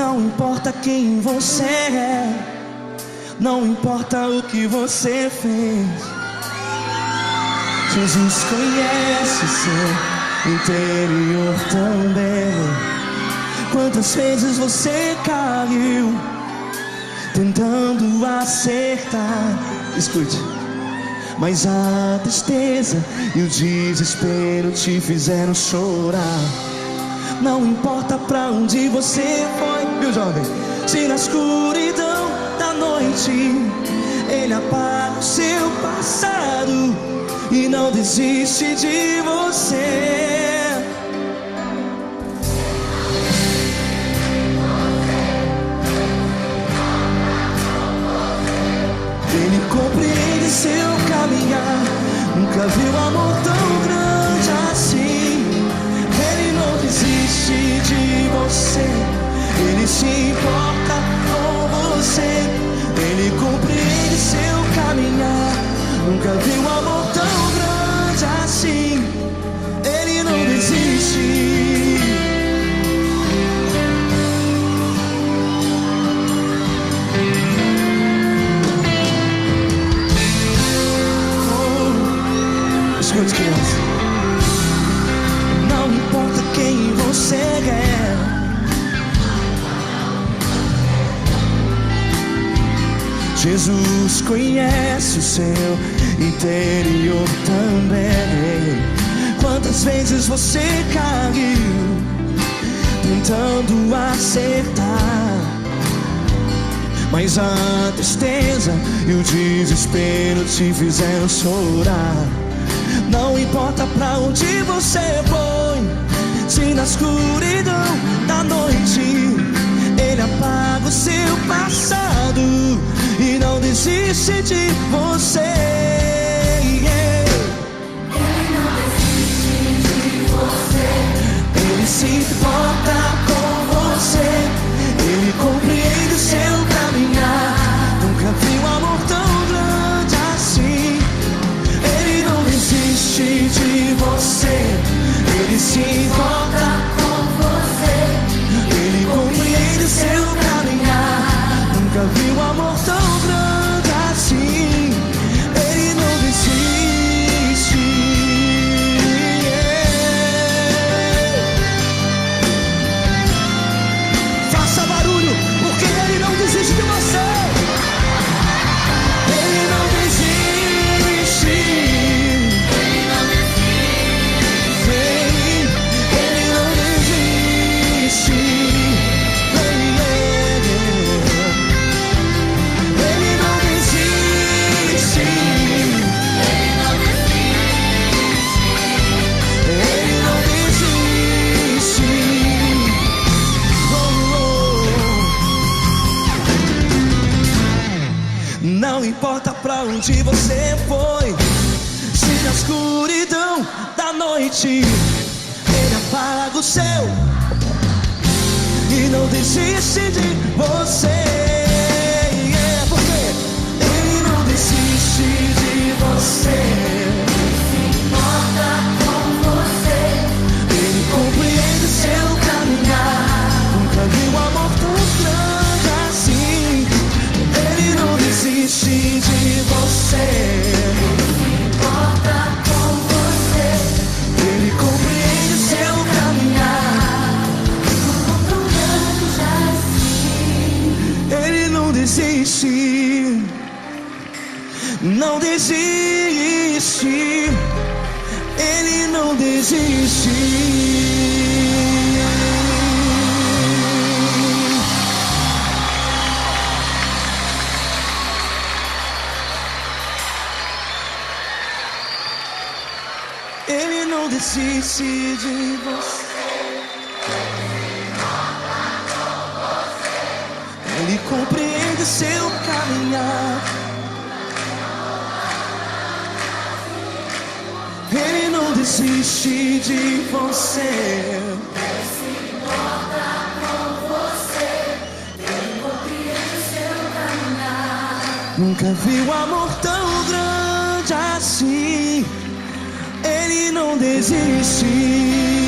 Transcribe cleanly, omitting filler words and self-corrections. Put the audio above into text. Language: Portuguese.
Não importa quem você é, não importa o que você fez, Jesus conhece seu interior também. Quantas vezes você caiu tentando acertar? Escute. Mas a tristeza e o desespero te fizeram chorar. Não importa pra onde você foi, meu jovem, se na escuridão da noite Ele apaga o seu passado e não desiste de você. Ele compreende seu caminhar, nunca viu amor tão grande assim. Ele não desiste de você, Ele se importa com você. Ele compreende seu caminhar, nunca viu amor tão grande assim. Ele não desiste. Escute, criança. Não importa quem você é, Jesus conhece o seu interior também. Quantas vezes você caiu tentando acertar, mas a tristeza e o desespero te fizeram chorar. Não importa pra onde você foi, se na escuridão da noite Ele apaga o seu passado e não desiste de você. Ele não desiste de você. Ele se importa com você. Ele compreende o seu caminhar, nunca viu amor tão grande assim. Ele não desiste de você. Ele se importa Com você. Ele compreende o seu caminhar, nunca viu amor tão grande assim. Ele não desiste. Faça barulho, porque Ele não desiste de você. Ele não desiste. Ele não desiste. Ele não desiste. Ele não desiste. Ele não desiste. Ele não desiste. Não importa pra onde você foi, se na escuridão da noite Ele apaga o seu e não desiste de você. Porque Ele não desiste de você. Importa com você. Ele compreende seu caminhar, nunca viu amor tão grande assim. Ele não desiste de você. Importa com você. Ele compreende seu caminhar, Tão grande assim. Ele não desiste. Não desiste. Ele não desiste. Ele não desiste de você. Ele compreende seu caminhar. Ele não desiste de você. Se importa com você. Ele compreende seu caminhar. Nunca viu amor tão grande assim. Ele não desiste.